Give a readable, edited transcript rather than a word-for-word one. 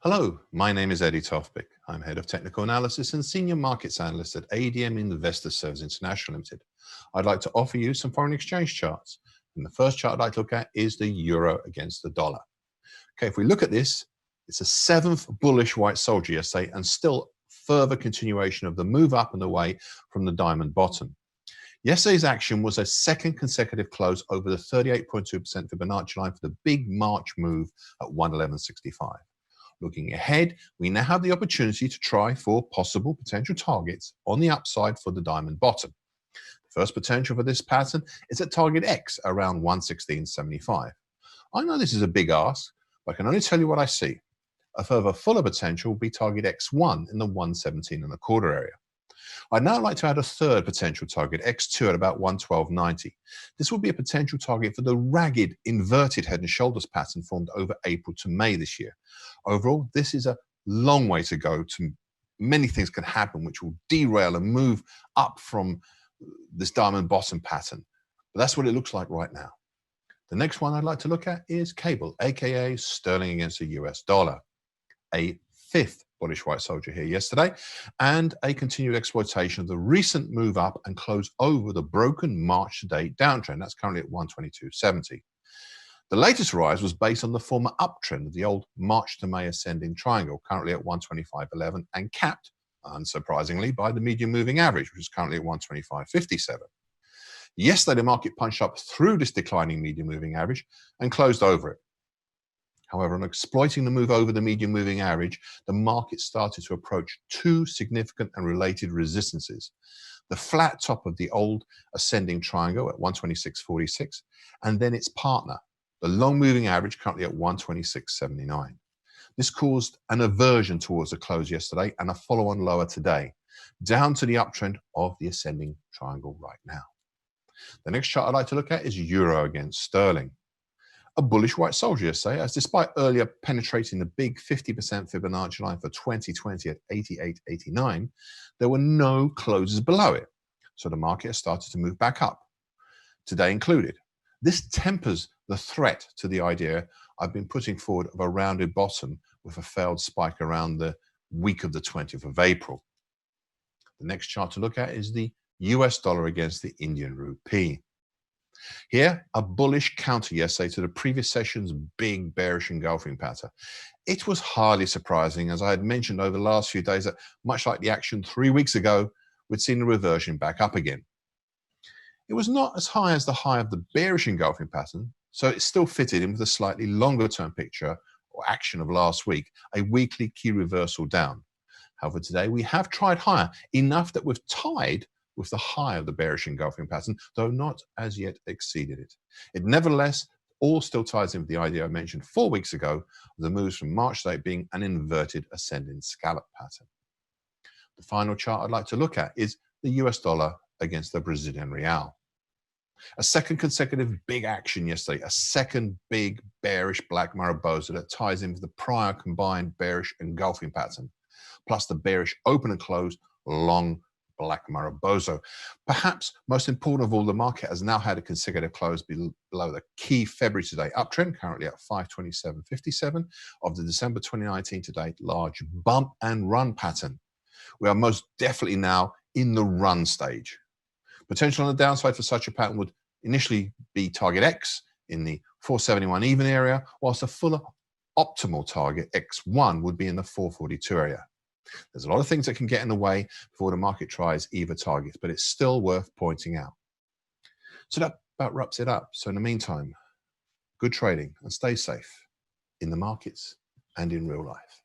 Hello, my name is Eddie Tofpik. I'm Head of Technical Analysis and Senior Markets Analyst at ADM Investor Services International Limited. I'd like to offer you some foreign exchange charts. And the first chart I'd like to look at is the euro against the dollar. Okay, if we look at this, it's a seventh bullish white soldier yesterday and still further continuation of the move up and away from the diamond bottom. Yesterday's action was a second consecutive close over the 38.2% Fibonacci line for the big March move at 111.65. Looking ahead, we now have the opportunity to try for possible potential targets on the upside for the diamond bottom. The first potential for this pattern is at target X around 116.75. I know this is a big ask, but I can only tell you what I see. A further fuller potential will be target X1 in the 117.25 area. I'd now like to add a third potential target, X2 at about 112.90. This will be a potential target for the ragged inverted head and shoulders pattern formed over April to May this year. Overall, this is a long way to go. Many things can happen which will derail and move up from this diamond bottom pattern. But that's what it looks like right now. The next one I'd like to look at is cable, aka sterling against the US dollar. A fifth bullish white soldier here yesterday, and a continued exploitation of the recent move up and close over the broken March to date downtrend. That's currently at 122.70. The latest rise was based on the former uptrend of the old March to May ascending triangle, currently at 125.11, and capped, unsurprisingly, by the medium moving average, which is currently at 125.57. Yesterday, the market punched up through this declining medium moving average and closed over it. However, on exploiting the move over the medium moving average, the market started to approach two significant and related resistances. The flat top of the old ascending triangle at 126.46, and then its partner, the long moving average currently at 126.79. This caused an aversion towards the close yesterday and a follow-on lower today, down to the uptrend of the ascending triangle right now. The next chart I'd like to look at is euro against sterling. A bullish white soldier yesterday, as despite earlier penetrating the big 50% Fibonacci line for 2020 at 88.89, there were no closes below it. So the market has started to move back up, today included. This tempers the threat to the idea I've been putting forward of a rounded bottom with a failed spike around the week of the 20th of April. The next chart to look at is the US dollar against the Indian Rupee. Here, a bullish counter yesterday to the previous session's big bearish engulfing pattern. It was hardly surprising, as I had mentioned over the last few days, that much like the action 3 weeks ago, we'd seen a reversion back up again. It was not as high as the high of the bearish engulfing pattern, so it still fitted in with a slightly longer term picture or action of last week, a weekly key reversal down. However, today we have tried higher, enough that we've tied with the high of the bearish engulfing pattern, though not as yet exceeded it. It nevertheless all still ties in with the idea I mentioned 4 weeks ago of the moves from March date being an inverted ascending scallop pattern. The final chart I'd like to look at is the US dollar against the Brazilian real. A second consecutive big action yesterday, a second big bearish black Mariposa that ties in with the prior combined bearish engulfing pattern, plus the bearish open and close long black Mariposa. Perhaps most important of all, the market has now had a consecutive close below the key February to date uptrend, currently at 527.57 of the December 2019 to date large bump and run pattern. We are most definitely now in the run stage. Potential on the downside for such a pattern would initially be target X in the 471 even area, whilst a fuller optimal target X1 would be in the 442 area. There's a lot of things that can get in the way before the market tries either target, but it's still worth pointing out. So that about wraps it up. So in the meantime, good trading and stay safe in the markets and in real life.